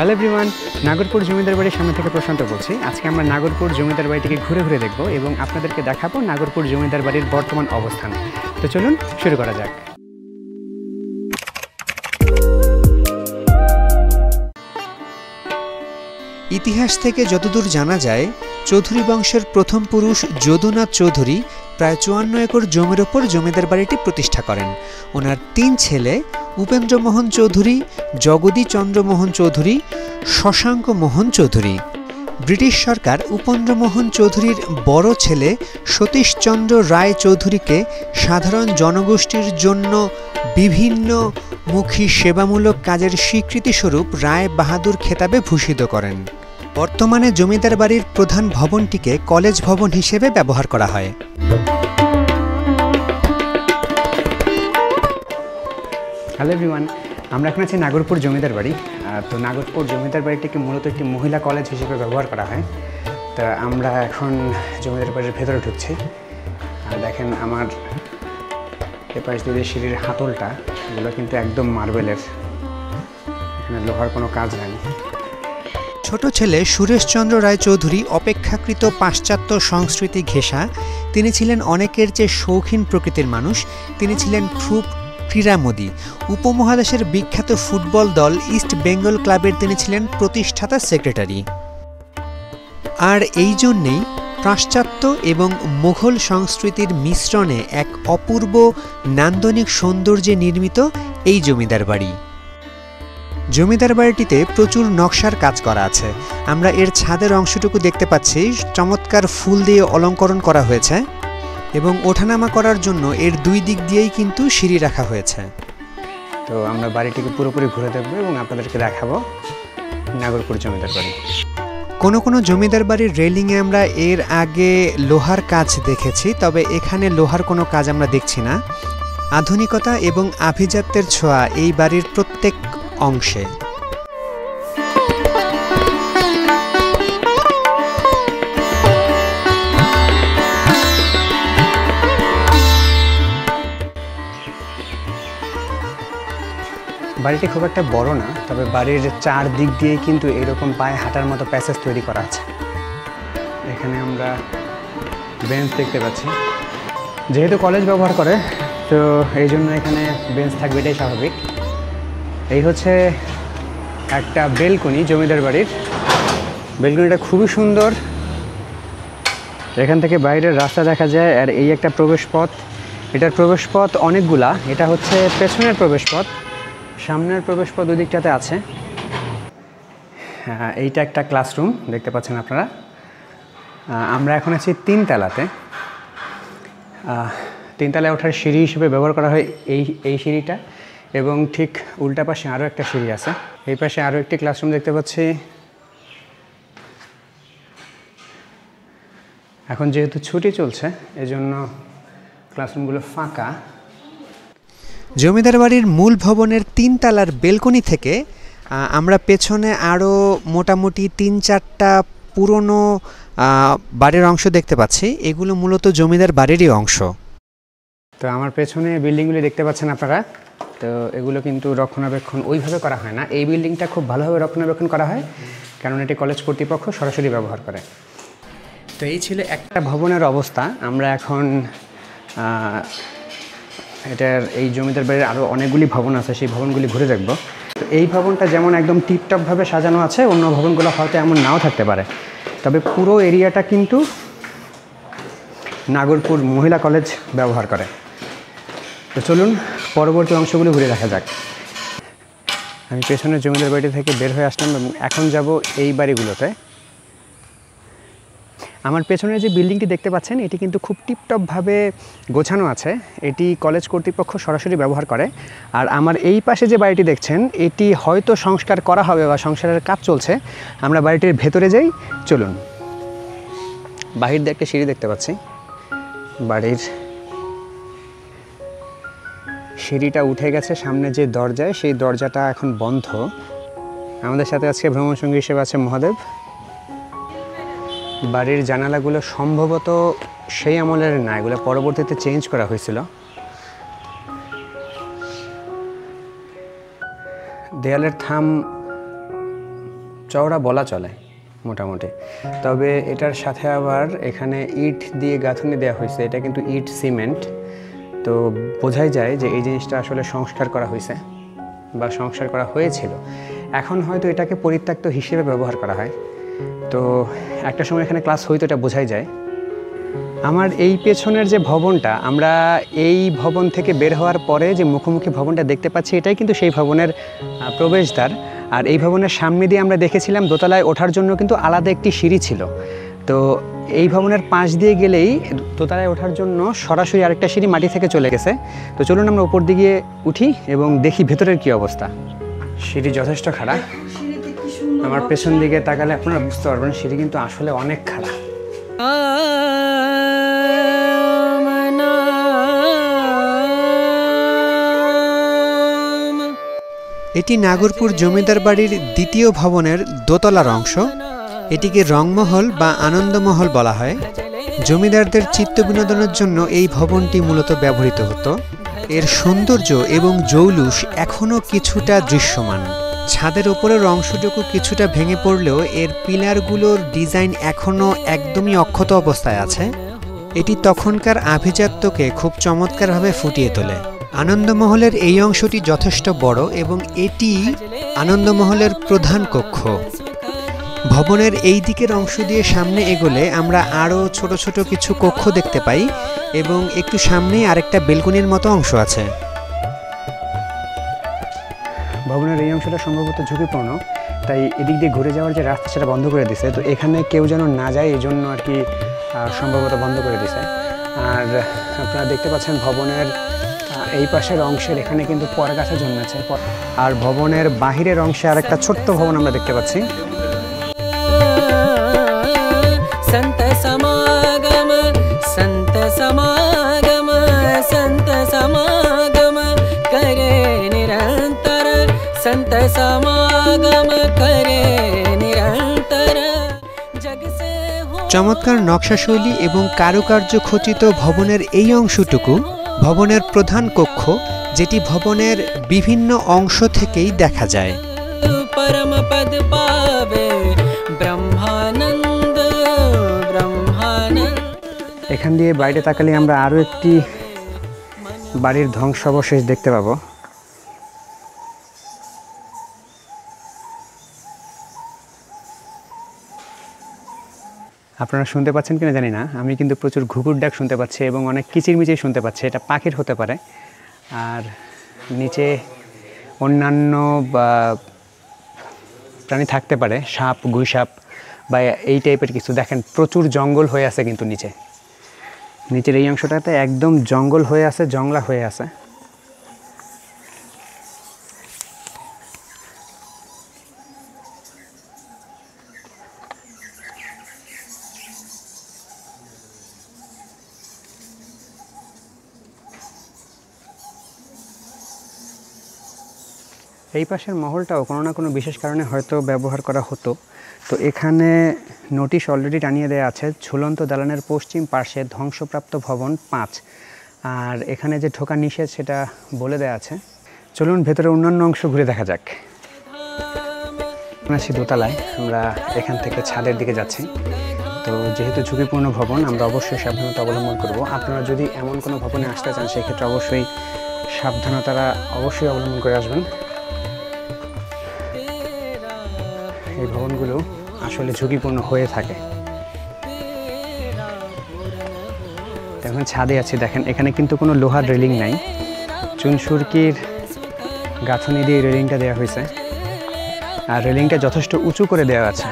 Hello everyone, Nagarpur জমিদার বাড়ির সামনে থেকে প্রশান্ত বলছি। আজকে আমরা নাগরপুর জমিদার বাড়িটিকে ঘুরে ঘুরে দেখব এবং আপনাদেরকে দেখাবো নাগরপুর জমিদার বাড়ির বর্তমান অবস্থান। তো চলুন শুরু করা যাক। ইতিহাস থেকে যতদূর জানা যায়, চৌধুরী বংশের প্রথম পুরুষ যদুনাথ চৌধুরী প্রায় ৫৪ একর জমির ওপর জমিদার বাড়িটি প্রতিষ্ঠা করেন। ওনার ৩ ছেলে উপেন্দ্রমোহন চৌধুরী, জগদী চন্দ্রমোহন চৌধুরী, শশাঙ্ক মোহন চৌধুরী। ব্রিটিশ সরকার উপেন্দ্রমোহন চৌধুরীর বড় ছেলে সতীশচন্দ্র রায় চৌধুরীকে সাধারণ জনগোষ্ঠীর জন্য বিভিন্নমুখী সেবামূলক কাজের স্বীকৃতিস্বরূপ রায় বাহাদুর খেতাবে ভূষিত করেন। বর্তমানে জমিদার বাড়ির প্রধান ভবনটিকে কলেজ ভবন হিসেবে ব্যবহার করা হয়। হ্যালো এভরিওয়ান, আমরা এখন আছি নাগরপুর জমিদার বাড়ি। তো নাগরপুর জমিদার বাড়িটিকে মূলত একটি মহিলা কলেজ হিসেবে ব্যবহার করা হয়। তা আমরা এখন জমিদার বাড়ির ভেতরে ঢুকছি। দেখেন আমার এপাশ দিয়ে সিঁড়ির হাতলটা, এগুলো কিন্তু একদম মার্বেলের, এখানে লোহার কোনো কাজ নাই। ছোট ছেলে সুরেশচন্দ্র রায় চৌধুরী অপেক্ষাকৃত পাশ্চাত্য সংস্কৃতি ঘেঁষা। তিনি ছিলেন অনেকের চেয়ে শৌখিন প্রকৃতির মানুষ। তিনি ছিলেন খুব ক্রীড়ামোদী। উপমহাদেশের বিখ্যাত ফুটবল দল ইস্ট বেঙ্গল ক্লাবের তিনি ছিলেন প্রতিষ্ঠাতা সেক্রেটারি। আর এই জন্যেই পাশ্চাত্য এবং মুঘল সংস্কৃতির মিশ্রণে এক অপূর্ব নান্দনিক সৌন্দর্যে নির্মিত এই জমিদার বাড়ি। জমিদার বাড়িটিতে প্রচুর নকশার কাজ করা আছে। আমরা এর ছাদের অংশটুকু দেখতে পাচ্ছি, চমৎকার ফুল দিয়ে অলঙ্করণ করা হয়েছে এবং ওঠানামা করার জন্য এর দুই দিক দিয়েই কিন্তু সিঁড়ি রাখা হয়েছে। তো আমরা বাড়িটিকে পুরোপুরি ঘুরে দেখবো এবং আপনাদেরকে দেখাবো নাগরপুর জমিদার বাড়ি। কোনো জমিদার বাড়ির রেলিংয়ে আমরা এর আগে লোহার কাজ দেখেছি, তবে এখানে লোহার কোনো কাজ আমরা দেখছি না। আধুনিকতা এবং আভিজাত্যের ছোঁয়া এই বাড়ির প্রত্যেক অংশে। বাড়িটি খুব একটা বড় না, তবে বাড়ির চারদিক দিয়েই কিন্তু এরকম পায়ে হাঁটার মতো প্যাসেজ তৈরি করা আছে। এখানে আমরা বেঞ্চ দেখতে পাচ্ছি। যেহেতু কলেজ ব্যবহার করে, তো এই জন্য এখানে বেঞ্চ থাকবে, এটাই স্বাভাবিক। এই হচ্ছে একটা বেলকনি জমিদার বাড়ির। বেলকনিটা খুবই সুন্দর, এখান থেকে বাইরের রাস্তা দেখা যায়। আর এই একটা প্রবেশ পথ, এটার প্রবেশ পথ অনেকগুলা। এটা হচ্ছে পেছনের প্রবেশ পথ, সামনের প্রবেশ পথ ওই দিকটাতে আছে। এইটা একটা ক্লাসরুম দেখতে পাচ্ছেন আপনারা। আমরা এখন আছি 3 তলাতে। 3 তলায় ওঠার সিঁড়ি হিসেবে ব্যবহার করা হয় এই সিঁড়িটা, এবং ঠিক উল্টা পাশে আরও একটা সিঁড়ি আছে। এই পাশে আরও একটি ক্লাসরুম দেখতে পাচ্ছি। এখন যেহেতু ছুটি চলছে, এজন্য ক্লাসরুমগুলো ফাঁকা। জমিদার বাড়ির মূল ভবনের 3 তলার বেলকনি থেকে আমরা পেছনে আরও মোটামুটি 3-4টা পুরনো বাড়ির অংশ দেখতে পাচ্ছি। এগুলো মূলত জমিদার বাড়িরই অংশ। তো আমার পেছনে বিল্ডিংগুলি দেখতে পাচ্ছেন আপনারা। তো এগুলো কিন্তু রক্ষণাবেক্ষণ ওইভাবে করা হয় না। এই বিল্ডিংটা খুব ভালোভাবে রক্ষণাবেক্ষণ করা হয়, কারণ এটি কলেজ কর্তৃপক্ষ সরাসরি ব্যবহার করে। তো এই ছিল একটা ভবনের অবস্থা। আমরা এখন এটার এই জমিদার বাড়ির আরও অনেকগুলি ভবন আছে, সেই ভবনগুলি ঘুরে দেখব। তো এই ভবনটা যেমন একদম টিপটপভাবে সাজানো আছে, অন্য ভবনগুলো হয়তো এমন নাও থাকতে পারে, তবে পুরো এরিয়াটা কিন্তু নাগরপুর মহিলা কলেজ ব্যবহার করে। তো চলুন পরবর্তী অংশগুলো ঘুরে দেখা যাক। আমি পেছনের জমিদার বাড়ি থেকে বের হয়ে আসলাম এবং এখন যাব এই বাড়িগুলোতে। আমার পেছনে যে বিল্ডিংটি দেখতে পাচ্ছেন, এটি কিন্তু খুব টিপটপভাবে গোছানো আছে। এটি কলেজ কর্তৃপক্ষ সরাসরি ব্যবহার করে। আর আমার এই পাশে যে বাড়িটি দেখছেন, এটি হয়তো সংস্কার করা হবে বা সংস্কারের কাজ চলছে। আমরা বাড়িটির ভেতরে যাই, চলুন। বাহির দিয়ে একটা সিঁড়ি দেখতে পাচ্ছি। বাড়ির সিঁড়িটা উঠে গেছে সামনে যে দরজায়, সেই দরজাটা এখন বন্ধ। আমাদের সাথে আজকে ভ্রমণসঙ্গী হিসেবে আছে মহাদেব। বাড়ির জানালাগুলো সম্ভবত সেই আমলের না, এগুলো পরবর্তীতে চেঞ্জ করা হয়েছিল। দেয়ালের থাম চওড়া বলা চলে মোটামুটি। তবে এটার সাথে আবার এখানে ইট দিয়ে গাঁথুনি দেওয়া হয়েছে, এটা কিন্তু ইট সিমেন্ট, তো বোঝাই যায় যে এই জিনিসটা আসলে সংস্কার করা হয়েছে বা সংস্কার করা হয়েছিল। এখন হয়তো এটাকে পরিত্যক্ত হিসেবে ব্যবহার করা হয়, তো একটা সময় এখানে ক্লাস হয়তো এটা বোঝাই যায়। আমার এই পেছনের যে ভবনটা, আমরা এই ভবন থেকে বের হওয়ার পরে যে মুখোমুখি ভবনটা দেখতে পাচ্ছি, এটাই কিন্তু সেই ভবনের প্রবেশদ্বার। আর এই ভবনের সামনে দিয়ে আমরা দেখেছিলাম দোতলায় ওঠার জন্য কিন্তু আলাদা একটি সিঁড়ি ছিল। তো এই ভবনের পাশ দিয়ে গেলেই দোতলায় ওঠার জন্য সরাসরি আরেকটা সিঁড়ি মাটি থেকে চলে গেছে। তো চলুন আমরা উপর দিকে উঠি এবং দেখি ভেতরের কি অবস্থা। সিঁড়ি যথেষ্ট খাড়া, আমার পেছন দিকে তাকালে আপনারা বুঝতে পারবেন সিঁড়ি কিন্তু আসলে অনেক খাড়া। এটি নাগরপুর জমিদার বাড়ির দ্বিতীয় ভবনের দোতলার অংশ। এটিকে রংমহল বা আনন্দমহল বলা হয়। জমিদারদের চিত্ত বিনোদনের জন্য এই ভবনটি মূলত ব্যবহৃত হতো। এর সৌন্দর্য এবং জৌলুস এখনও কিছুটা দৃশ্যমান। ছাদের উপরের অংশটুকু কিছুটা ভেঙে পড়লেও এর পিলারগুলোর ডিজাইন এখনও একদমই অক্ষত অবস্থায় আছে। এটি তখনকার আভিজাত্যকে খুব চমৎকারভাবে ফুটিয়ে তোলে। আনন্দমহলের এই অংশটি যথেষ্ট বড় এবং এটি আনন্দমহলের প্রধান কক্ষ। ভবনের এই দিকের অংশ দিয়ে সামনে এগোলে আমরা আরও ছোট ছোট কিছু কক্ষ দেখতে পাই এবং একটু সামনেই আরেকটা বেলকনির মতো অংশ আছে। ভবনের এই অংশটা সম্ভবত ঝুঁকিপূর্ণ, তাই এদিক দিয়ে ঘুরে যাওয়ার যে রাস্তা সেটা বন্ধ করে দিছে। তো এখানে কেউ যেন না যায় এই জন্য আর কি সম্ভবত বন্ধ করে দিছে। আর আপনারা দেখতে পাচ্ছেন ভবনের এই পাশের অংশের এখানে কিন্তু পরগাছা জন্মেছে। আর ভবনের বাহিরের অংশে আর একটা ছোট্ট ভবন আমরা দেখতে পাচ্ছি। संत समागम संत समागम संत समागम करे निरंतर संत समागम करे निरंतर जग से हो। চমৎকার নকশাশৈলী এবং কারুকার্য খচিত ভবনের এই অংশটুকু ভবনের প্রধান কক্ষ, যেটি ভবনের বিভিন্ন অংশ থেকেই দেখা যায়। परम पद पावे ब्रह्मानंद ब्रह्मानंद। এখান দিয়ে বাইরে তাকালে আমরা আরও একটি বাড়ির ধ্বংসাবশেষ দেখতে পাবো। আপনারা শুনতে পাচ্ছেন কিনা জানি না, আমি কিন্তু প্রচুর ঘুঘুর ডাক শুনতে পাচ্ছি এবং অনেক কিচিরমিচির শুনতে পাচ্ছি। এটা পাখির হতে পারে। আর নিচে অন্যান্য প্রাণী থাকতে পারে, সাপ, গুইসাপ বা এই টাইপের কিছু। দেখেন প্রচুর জঙ্গল হয়ে আছে কিন্তু নিচের এই অংশটাতে একদম জঙ্গল হয়ে আছে, জংলা হয়ে আছে। এই পাশের মহলটাও কোনো না কোনো বিশেষ কারণে হয়তো ব্যবহার করা হতো। তো এখানে নোটিশ অলরেডি টানিয়ে দেওয়া আছে, ঝুলন্ত দালানের পশ্চিম পাশে ধ্বংসপ্রাপ্ত ভবন 5। আর এখানে যে ঢোকা নিষেধ সেটা বলে দেওয়া আছে। চলুন ভেতরে অন্যান্য অংশ ঘুরে দেখা যাক। আছি দোতলায়, আমরা এখান থেকে ছাদের দিকে যাচ্ছি। তো যেহেতু ঝুঁকিপূর্ণ ভবন, আমরা অবশ্যই সাবধানতা অবলম্বন করব। আপনারা যদি এমন কোনো ভবনে আসতে চান সেক্ষেত্রে অবশ্যই সাবধানতারা অবশ্যই অবলম্বন করে আসবেন। এই ভবনগুলো আসলে ঝুঁকিপূর্ণ হয়ে থাকে। এখন ছাদে আছি, দেখেন এখানে কিন্তু কোনো লোহার রেলিং নাই, চুনসুরকির গাঁথনি দিয়ে রেলিংটা দেওয়া হয়েছে। আর রেলিংটা যথেষ্ট উঁচু করে দেওয়া আছে।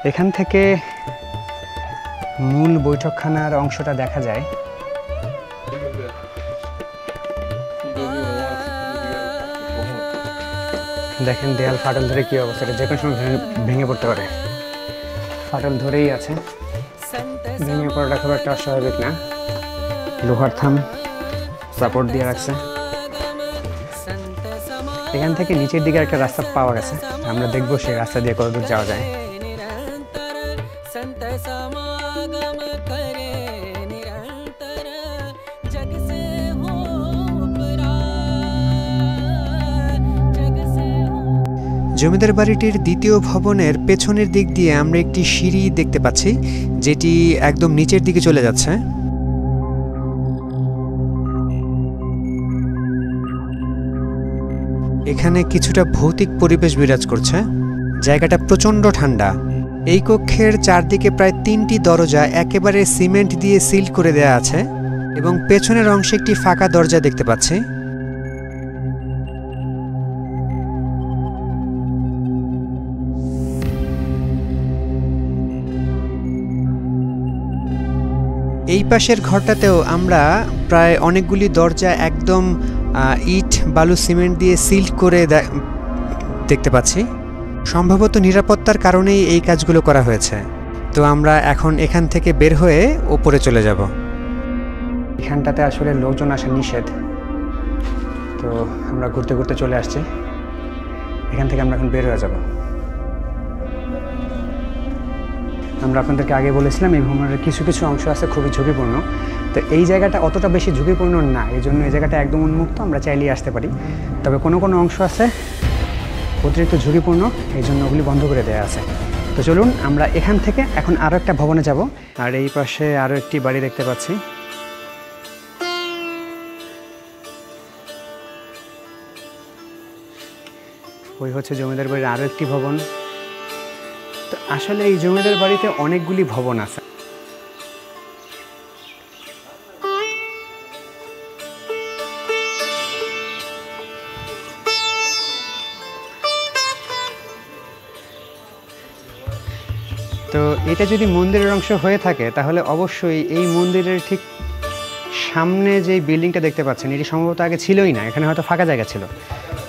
এখান থেকে মূল বৈঠকখানার অংশটা দেখা যায়। দেখেন দেয়াল ফাটল ধরে কি অবস্থা, যে কোনো সময় ভেঙে পড়তে পারে। ফাটল ধরেই আছে, ভেঙে পড়াটা খুব একটা অস্বাভাবিক না। লোহার থাম সাপোর্ট দিয়ে রাখছে। এখান থেকে নিচের দিকে একটা রাস্তা পাওয়া গেছে, আমরা দেখবো সেই রাস্তা দিয়ে কতদূর যাওয়া যায়। জমিদার বাড়িটির দ্বিতীয় ভবনের পেছনের দিক দিয়ে আমরা একটি সিঁড়ি দেখতে পাচ্ছি, যেটি একদম নিচের দিকে চলে যাচ্ছে। এখানে কিছুটা ভৌতিক পরিবেশ বিরাজ করছে। জায়গাটা প্রচণ্ড ঠান্ডা। এই কক্ষের চারদিকে প্রায় 3টি দরজা একেবারে সিমেন্ট দিয়ে সিল করে দেওয়া আছে এবং পেছনের অংশে একটি ফাঁকা দরজা দেখতে পাচ্ছি। এই পাশের ঘরটাতেও আমরা প্রায় অনেকগুলি দরজা একদম ইট বালু সিমেন্ট দিয়ে সিল করে দেখতে পাচ্ছি। সম্ভবত নিরাপত্তার কারণেই এই কাজগুলো করা হয়েছে। তো আমরা এখন এখান থেকে বের হয়ে ওপরে চলে যাব। এখানটাতে আসলে লোকজন আসা নিষেধ, তো আমরা ঘুরতে ঘুরতে চলে আসছি। এখান থেকে আমরা এখন বের হয়ে যাব। আমরা আপনাদেরকে আগে বলেছিলাম এই ভ্রমণের কিছু কিছু অংশ আছে খুবই ঝুঁকিপূর্ণ, তো এই জায়গাটা অতটা বেশি ঝুঁকিপূর্ণ না, এই জন্য এই জায়গাটা একদম উন্মুক্ত, আমরা চাইলেই আসতে পারি। তবে কোনো কোনো অংশ আছে অতিরিক্ত ঝুঁকিপূর্ণ, এই জন্য ওগুলি বন্ধ করে দেওয়া আছে। তো চলুন আমরা এখান থেকে এখন আরও একটা ভবনে যাব। আর এই পাশে আরও একটি বাড়ি দেখতে পাচ্ছি। ওই হচ্ছে জমিদার বাড়ির আরও একটি ভবন। তো আসলে এই জমিদার বাড়িতে অনেকগুলি ভবন আছে। তো এটা যদি মন্দিরের অংশ হয়ে থাকে তাহলে অবশ্যই এই মন্দিরের ঠিক সামনে যে বিল্ডিংটা দেখতে পাচ্ছেন এটি সম্ভবত আগে ছিলই না, এখানে হয়তো ফাঁকা জায়গা ছিল।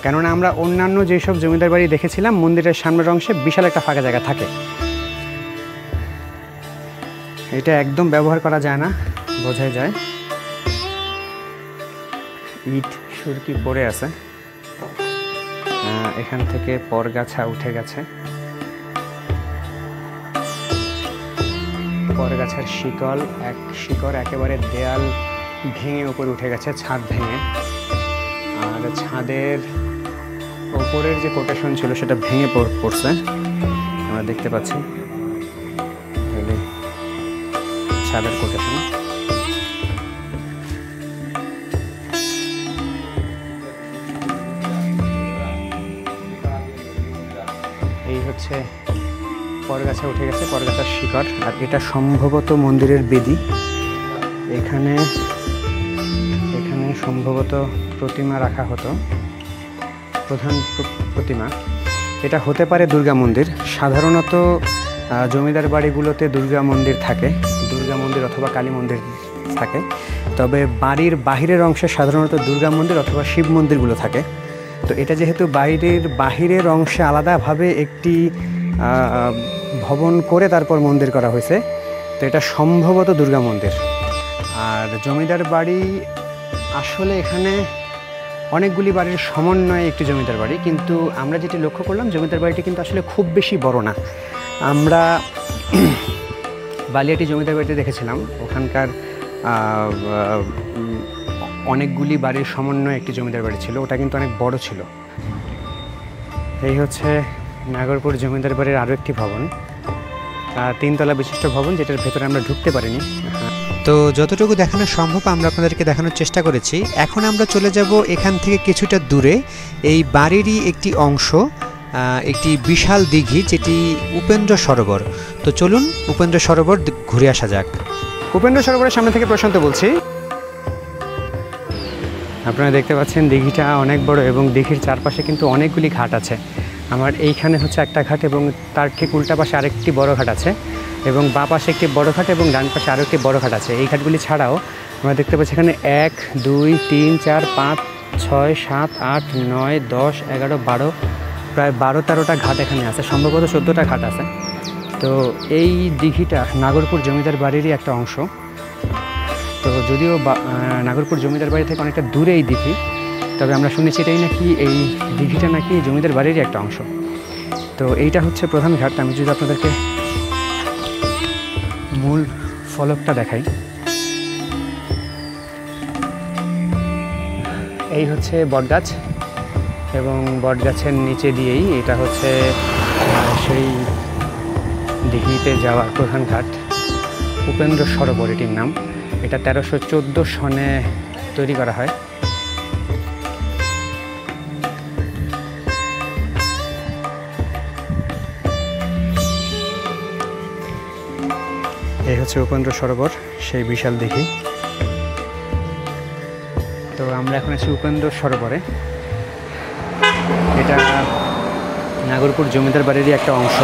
কেননা আমরা অন্যান্য যেসব জমিদার বাড়ি দেখেছিলাম মন্দিরের সামনের অংশে বিশাল একটা ফাঁকা জায়গা থাকে। এটা একদম ব্যবহার করা যায় না, বোঝাই যায়। ইট সুরকি পড়ে আছে, এখান থেকে পরগাছা উঠে গেছে। পরগাছার শিকড় একেবারে দেয়াল ভেঙে উপরে উঠে গেছে, ছাদ ভেঙে। আর ছাদের ওপরের যে কোটেশন ছিল সেটা ভেঙে পড়ছে, আমরা দেখতে পাচ্ছি ছাদের কোটেশন। এই হচ্ছে পরগাছা উঠে গেছে, পরগাছার শিকড়। আর এটা সম্ভবত মন্দিরের বেদি। এখানে সম্ভবত প্রতিমা রাখা হতো, প্রধান প্রতিমা। এটা হতে পারে দুর্গা মন্দির। সাধারণত জমিদার বাড়িগুলোতে দুর্গা মন্দির থাকে, দুর্গা মন্দির অথবা কালী মন্দির থাকে। তবে বাড়ির বাহিরের অংশে সাধারণত দুর্গা মন্দির অথবা শিব মন্দিরগুলো থাকে। তো এটা যেহেতু বাহিরের অংশে আলাদাভাবে একটি ভবন করে তারপর মন্দির করা হয়েছে, তো এটা সম্ভবত দুর্গা মন্দির। আর জমিদার বাড়ি আসলে এখানে অনেকগুলি বাড়ির সমন্বয়ে একটি জমিদার বাড়ি, কিন্তু আমরা যেটি লক্ষ্য করলাম জমিদার বাড়িটি কিন্তু আসলে খুব বেশি বড় না। আমরা বালিয়াটি জমিদার বাড়িতে দেখেছিলাম, ওখানকার অনেকগুলি বাড়ির সমন্বয়ে একটি জমিদার বাড়ি ছিল, ওটা কিন্তু অনেক বড় ছিল। এই হচ্ছে নাগরপুর জমিদার বাড়ির আরও একটি ভবন, 3 তলা বিশিষ্ট ভবন, যেটার ভেতরে আমরা ঢুকতে পারিনি। তো যতটুকু দেখানো সম্ভব আমরা আপনাদেরকে দেখানোর চেষ্টা করেছি। এখন আমরা চলে যাব এখান থেকে কিছুটা দূরে এই বাড়িরই একটি অংশ, একটি বিশাল দিঘি, যেটি উপেন্দ্র সরোবর। তো চলুন উপেন্দ্র সরোবর ঘুরে আসা যাক। উপেন্দ্র সরোবরের সামনে থেকে প্রশান্ত বলছি। আপনারা দেখতে পাচ্ছেন দিঘিটা অনেক বড় এবং দিঘির চারপাশে কিন্তু অনেকগুলি ঘাট আছে। আমার এইখানে হচ্ছে একটা ঘাট এবং তার ঠিক উল্টা পাশে আরেকটি বড় ঘাট আছে, এবং বাঁ পাশে একটি বড় ঘাট এবং ডান পাশে আরও একটি বড় ঘাট আছে। এই ঘাটগুলি ছাড়াও আমরা দেখতে পাচ্ছি এখানে 1, 2, 3, 4, 5, 6, 7, 8, 9, 10, 11, 12, প্রায় 12-13টা ঘাট এখানে আছে, সম্ভবত 14টা ঘাট আছে। তো এই দিঘিটা নাগরপুর জমিদার বাড়িরই একটা অংশ। তো যদিও নাগরপুর জমিদার বাড়ি থেকে অনেকটা দূরে এই দিঘি, তবে আমরা শুনেছি এটাই নাকি এই দিঘিটা নাকি জমিদার বাড়িরই একটা অংশ। তো এইটা হচ্ছে প্রধান ঘাট। আমি যদি আপনাদেরকে মূল ফলকটা দেখাই, এই হচ্ছে বটগাছ, এবং বটগাছের নিচে দিয়েই এটা হচ্ছে সেই দিঘিতে যাওয়ার প্রধান ঘাট। উপেন্দ্র সরোবর এটির নাম। এটা 1314 সনে তৈরি করা হয়। এই হচ্ছে উপেন্দ্র সরোবর, সেই বিশাল দিঘি। তো আমরা এখন আছি উপেন্দ্র সরোবরে। এটা নাগরপুর জমিদার বাড়িরই একটা অংশ।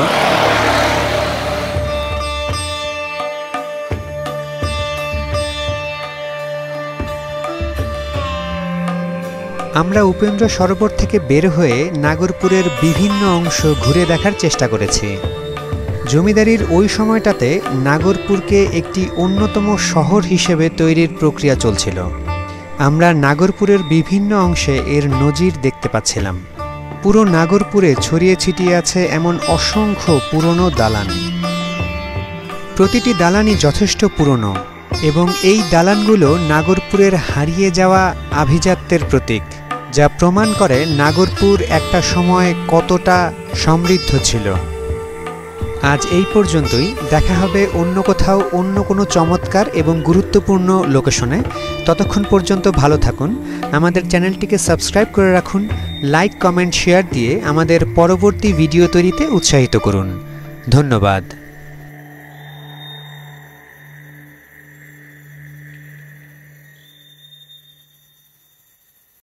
আমরা উপেন্দ্র সরোবর থেকে বের হয়ে নাগরপুরের বিভিন্ন অংশ ঘুরে দেখার চেষ্টা করেছি। জমিদারির ওই সময়টাতে নাগরপুরকে একটি অন্যতম শহর হিসেবে তৈরির প্রক্রিয়া চলছিল। আমরা নাগরপুরের বিভিন্ন অংশে এর নজির দেখতে পাচ্ছিলাম। পুরো নাগরপুরে ছড়িয়ে ছিটিয়ে আছে এমন অসংখ্য পুরনো দালান। প্রতিটি দালানই যথেষ্ট পুরনো এবং এই দালানগুলো নাগরপুরের হারিয়ে যাওয়া আভিজাত্যের প্রতীক, যা প্রমাণ করে নাগরপুর একটা সময় কতটা সমৃদ্ধ ছিল। আজ এই পর্যন্তই। দেখা হবে অন্য কোথাও অন্য কোনো চমৎকার এবং গুরুত্বপূর্ণ লোকেশনে। ততক্ষণ পর্যন্ত ভালো থাকুন। আমাদের চ্যানেলটিকে সাবস্ক্রাইব করে রাখুন। লাইক, কমেন্ট, শেয়ার দিয়ে আমাদের পরবর্তী ভিডিও তৈরিতে উৎসাহিত করুন। ধন্যবাদ।